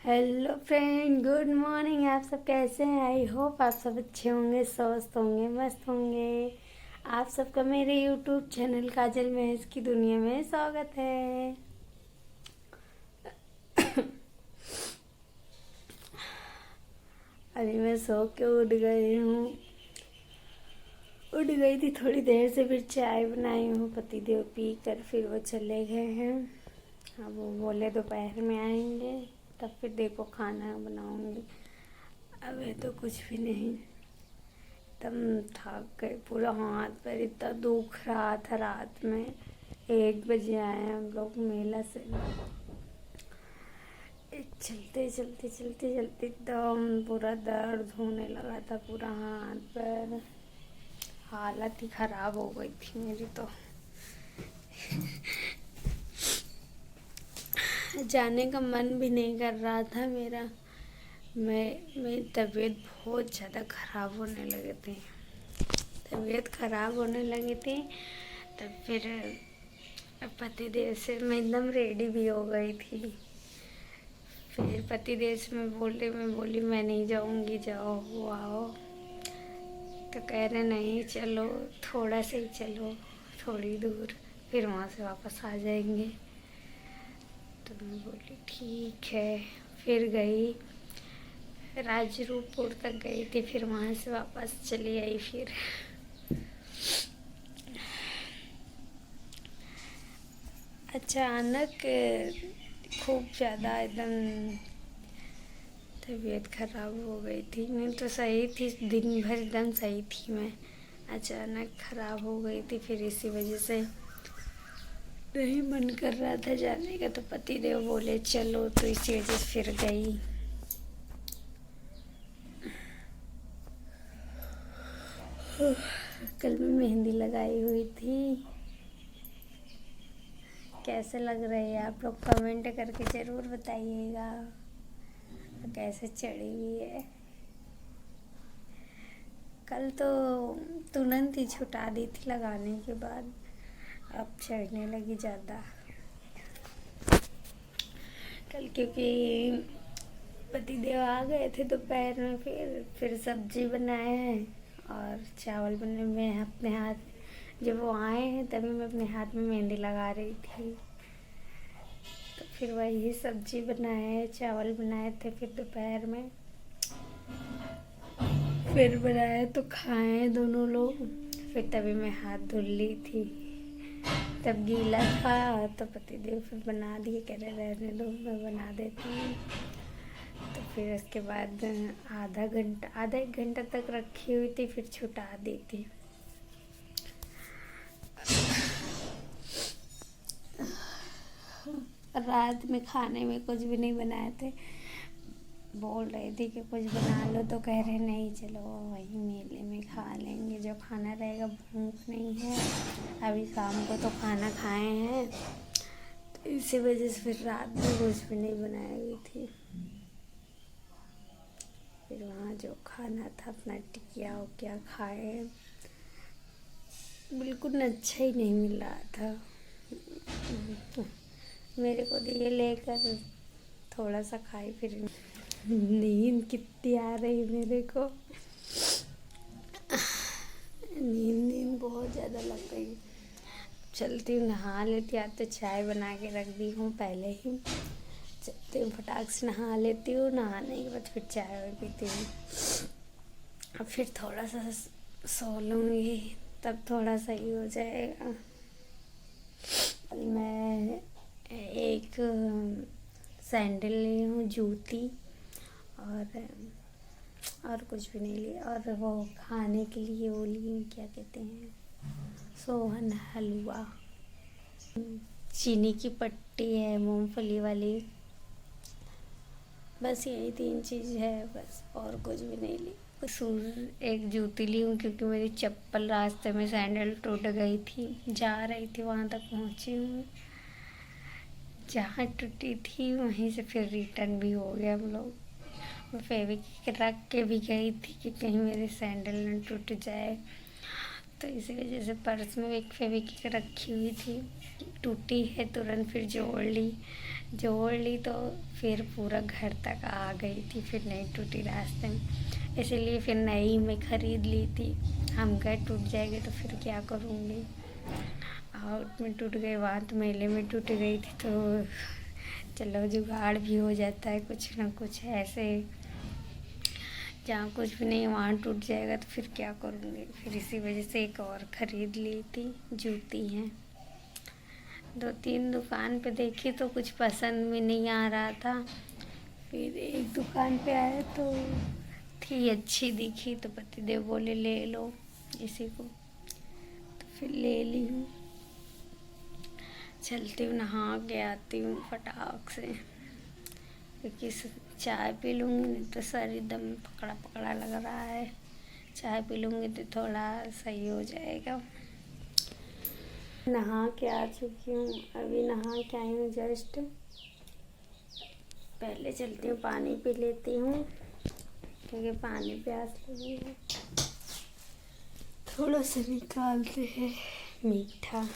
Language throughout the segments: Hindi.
Hello friend, good morning. आप सब कैसे हैं? आई होप आप सब अच्छे होंगे, स्वस्थ होंगे, मस्त होंगे। आप सबका मेरे यूट्यूब चैनल काजल महज की दुनिया में स्वागत है। अभी मैं सो के उठ गई हूँ। उठ गई थी थोड़ी देर से, फिर चाय बनाई हूँ। पतिदेव पी कर फिर वो चले गए हैं। अब वो बोले दोपहर में आएंगे, तब फिर देखो खाना बनाऊंगी। अभी तो कुछ भी नहीं। एकदम थक गए, पूरा हाथ पैर इतना दुख रहा था। रात में 1 बजे आए हम लोग मेला से। चलते चलते चलते चलते एकदम पूरा दर्द होने लगा था, पूरा हाथ पैर। हालत ही खराब हो गई थी मेरी तो। जाने का मन भी नहीं कर रहा था मेरा। मेरी तबीयत बहुत ज़्यादा ख़राब होने लगे थे। तबीयत ख़राब होने लगी थी, तब फिर पतिदेव से मैं एकदम रेडी भी हो गई थी। फिर पतिदेव से मैं बोली मैं नहीं जाऊंगी, जाओ वो आओ। तो कह रहे नहीं चलो, थोड़ा सा ही चलो, थोड़ी दूर, फिर वहाँ से वापस आ जाएंगे। तो मैं बोली ठीक है। फिर गई, राजरूपपुर तक गई थी, फिर वहाँ से वापस चली आई। फिर अचानक खूब ज़्यादा एकदम तबीयत खराब हो गई थी। नहीं तो सही थी, दिन भर एकदम सही थी मैं। अचानक खराब हो गई थी, फिर इसी वजह से नहीं मन कर रहा था जाने का। तो पतिदेव बोले चलो, तो इसी वजह से फिर गई। कल मैं मेहंदी लगाई हुई थी। कैसे लग रही है आप लोग कमेंट करके ज़रूर बताइएगा। कैसे चढ़ी हुई है। कल तो तुरंत ही छुटा दी थी लगाने के बाद, अब चढ़ने लगी ज़्यादा। कल क्योंकि पतिदेव आ गए थे दोपहर में, फिर सब्जी बनाए हैं और चावल बने। मैं अपने हाथ, जब वो आए हैं तभी मैं अपने हाथ में मेहंदी लगा रही थी। तो फिर वही सब्जी बनाए, चावल बनाए थे। फिर दोपहर में फिर बनाए तो खाए दोनों लोग। फिर तभी मैं हाथ धुल ली थी, तब गीला था। तो पतिदेव फिर बना दिए, कह रहे रहने दो मैं बना देती हूँ। तो फिर उसके बाद आधा एक घंटा तक रखी हुई थी, फिर छुटा दी थी। रात में खाने में कुछ भी नहीं बनाए थे। बोल रही थी कि कुछ बना लो, तो कह रहे नहीं चलो वही मेले में खा लेंगे जो खाना रहेगा। भूख नहीं है, अभी शाम को तो खाना खाए हैं। तो इसी वजह से फिर रात में कुछ भी नहीं बनाई हुई थी। फिर वहाँ जो खाना था अपना टिकिया उकिया खाए। बिल्कुल अच्छा ही नहीं मिल रहा था। मेरे को दिए लेकर, थोड़ा सा खाई, फिर नींद कितनी आ रही मेरे को। नींद बहुत ज़्यादा लग गई। चलती हूँ नहा लेती, आज तो चाय बना के रख दी हूँ पहले ही। चलती हूँ फटाक से नहा लेती हूँ, नहाने के बाद फिर चाय वाय पीती हूँ। अब फिर थोड़ा सा सो लूँगी, तब थोड़ा सही हो जाएगा। मैं एक सैंडल ली हूँ, जूती, और कुछ भी नहीं लिया। और वो खाने के लिए वो ली हूँ, क्या कहते हैं, सोहन हलवा। चीनी की पट्टी है, मूंगफली वाली। बस यही 3 चीज़ है बस, और कुछ भी नहीं ली। एक जूती ली हूँ क्योंकि मेरी चप्पल रास्ते में सैंडल टूट गई थी। जा रही थी वहाँ तक पहुँची हूँ, जहाँ टूटी थी वहीं से फिर रिटर्न भी हो गया हम लोग। मैं फेविक्विक रख के भी गई थी कि कहीं मेरे सैंडल न टूट जाए। तो इसी वजह से पर्स में एक फेविक्विक रखी हुई थी, टूटी है तुरंत फिर जोड़ ली। जोड़ ली तो फिर पूरा घर तक आ गई थी, फिर नहीं टूटी रास्ते में, इसीलिए फिर नई मैं ख़रीद ली थी। हम कहे टूट जाएगी तो फिर क्या करूँगी। आउट में टूट गई, वहाँ तो मेले में टूट गई थी, तो चलो जुगाड़ भी हो जाता है कुछ ना कुछ ऐसे। जहाँ कुछ भी नहीं वहाँ टूट जाएगा तो फिर क्या करूँगी। फिर इसी वजह से एक और ख़रीद ली थी। जूती हैं, 2-3 दुकान पे देखी तो कुछ पसंद भी नहीं आ रहा था। फिर एक दुकान पे आए तो थी, अच्छी दिखी, तो पतिदेव बोले ले लो इसी को, तो फिर ले ली हूँ। चलती हूँ, नहा के आती हूँ फटाक से, क्योंकि चाय पी लूँगी नहीं तो सर एकदम पकड़ा पकड़ा लग रहा है। चाय पी लूँगी तो थोड़ा सही हो जाएगा। नहा के आ चुकी हूँ, अभी नहा के आई हूँ जस्ट। पहले चलती हूँ पानी पी लेती हूँ, क्योंकि पानी प्यास लगी है। थोड़ा सा निकालते हैं मीठा।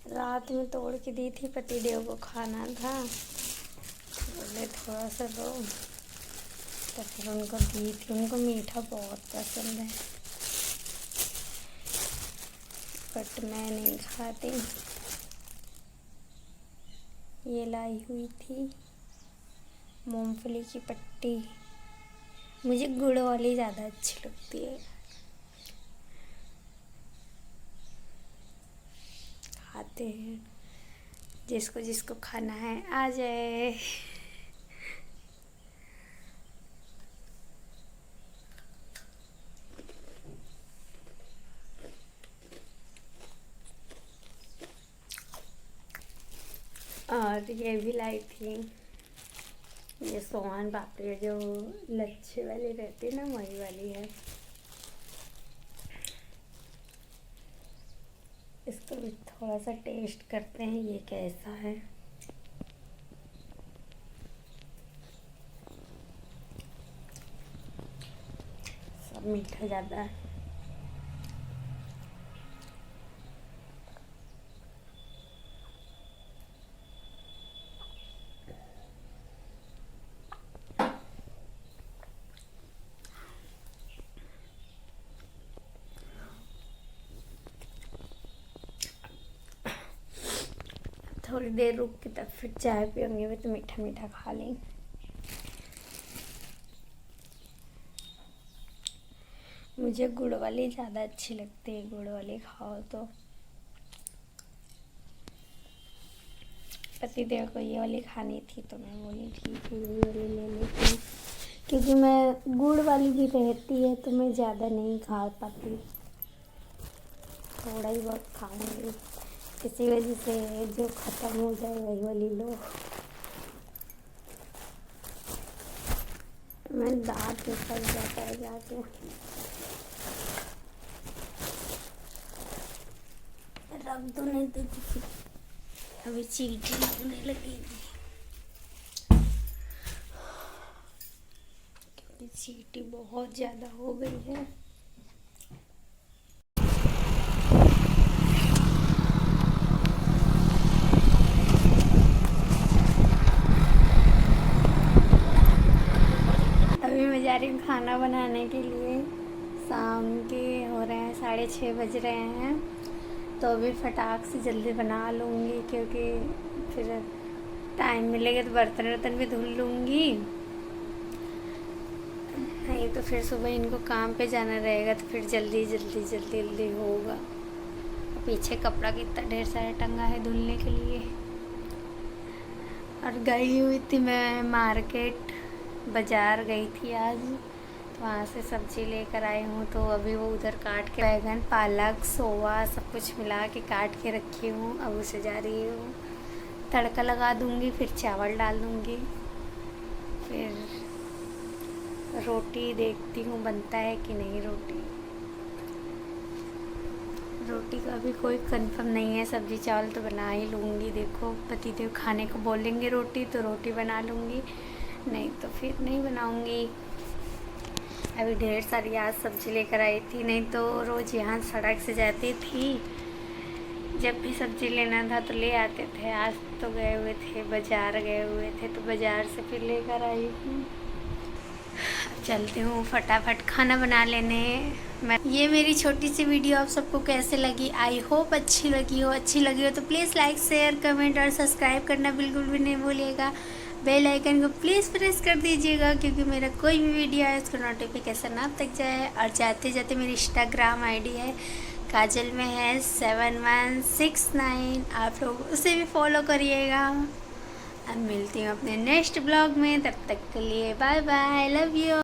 रात में तोड़ के दी थी, पतिदेव को खाना था, बोले थोड़ा सा दो, तो फिर उनको दी थी। उनको मीठा बहुत पसंद है, बट मैं नहीं खाती। ये लाई हुई थी मूंगफली की पट्टी, मुझे गुड़ वाली ज़्यादा अच्छी लगती है। खाते हैं, जिसको जिसको खाना है आ जाए। और ये भी लाई थी, ये सोहन पापड़ी जो लच्छे वाली रहती है ना, वही वाली है। इसको भी थोड़ा सा टेस्ट करते हैं, ये कैसा है। सब मीठा ज़्यादा है। थोड़ी देर रुक के तब फिर चाय पियेंगे, भी तो मीठा मीठा खा लें। मुझे गुड़ वाली ज़्यादा अच्छी लगती है, गुड़ वाली खाओ तो। पतिदेव को ये वाली खानी थी, तो मैं बोली ठीक है ये वाली ले लेती हूँ, क्योंकि मैं गुड़ वाली भी रहती है तो मैं ज़्यादा नहीं खा पाती, थोड़ा ही बहुत खाऊंगी। इसी वजह से जो ख़त्म हो जाए वही वाली लो। मैं दांत में फंस जाता है जाके। रख दो नहीं तो फिर अभी चींटी लगने लगेगी, क्योंकि चींटी बहुत ज़्यादा हो गई है। मैं जा रही हूँ खाना बनाने के लिए। शाम के हो रहे हैं 6:30 बज रहे हैं, तो अभी फटाक से जल्दी बना लूँगी, क्योंकि फिर टाइम मिलेगा तो बर्तन वर्तन भी धुल लूँगी, नहीं तो फिर सुबह इनको काम पे जाना रहेगा, तो फिर जल्दी जल्दी जल्दी जल्दी होगा। पीछे कपड़ा कितना ढेर सारा टंगा है धुलने के लिए। और गई हुई थी मैं मार्केट, बाज़ार गई थी आज, तो वहाँ से सब्ज़ी लेकर आई हूँ। तो अभी वो उधर काट के बैगन पालक सोवा सब कुछ मिला के काट के रखी हूँ, अब उसे जा रही हूँ तड़का लगा दूँगी, फिर चावल डाल दूँगी, फिर रोटी देखती हूँ बनता है कि नहीं। रोटी का भी कोई कंफर्म नहीं है, सब्ज़ी चावल तो बना ही लूँगी। देखो पतिदेव खाने को बोलेंगे रोटी तो रोटी बना लूँगी, नहीं तो फिर नहीं बनाऊँगी। अभी ढेर सारी आज सब्ज़ी लेकर आई थी, नहीं तो रोज़ यहाँ सड़क से जाती थी जब भी सब्जी लेना था तो ले आते थे। आज तो गए हुए थे, बाज़ार गए हुए थे, तो बाज़ार से फिर लेकर आई हूँ। अब चलती हूँ फटाफट खाना बना लेने। ये मेरी छोटी सी वीडियो आप सबको कैसे लगी? आई होप अच्छी लगी हो तो प्लीज़ लाइक, शेयर, कमेंट और सब्सक्राइब करना बिल्कुल भी नहीं भूलिएगा। बेल आइकन को प्लीज़ प्रेस कर दीजिएगा, क्योंकि मेरा कोई भी वीडियो है उसको नोटिफिकेशन आप तक जाए। और जाते जाते मेरी इंस्टाग्राम आईडी है काजल में है 7169, आप लोग उसे भी फॉलो करिएगा। अब मिलती हूँ अपने नेक्स्ट ब्लॉग में, तब तक के लिए बाय बाय, लव यू।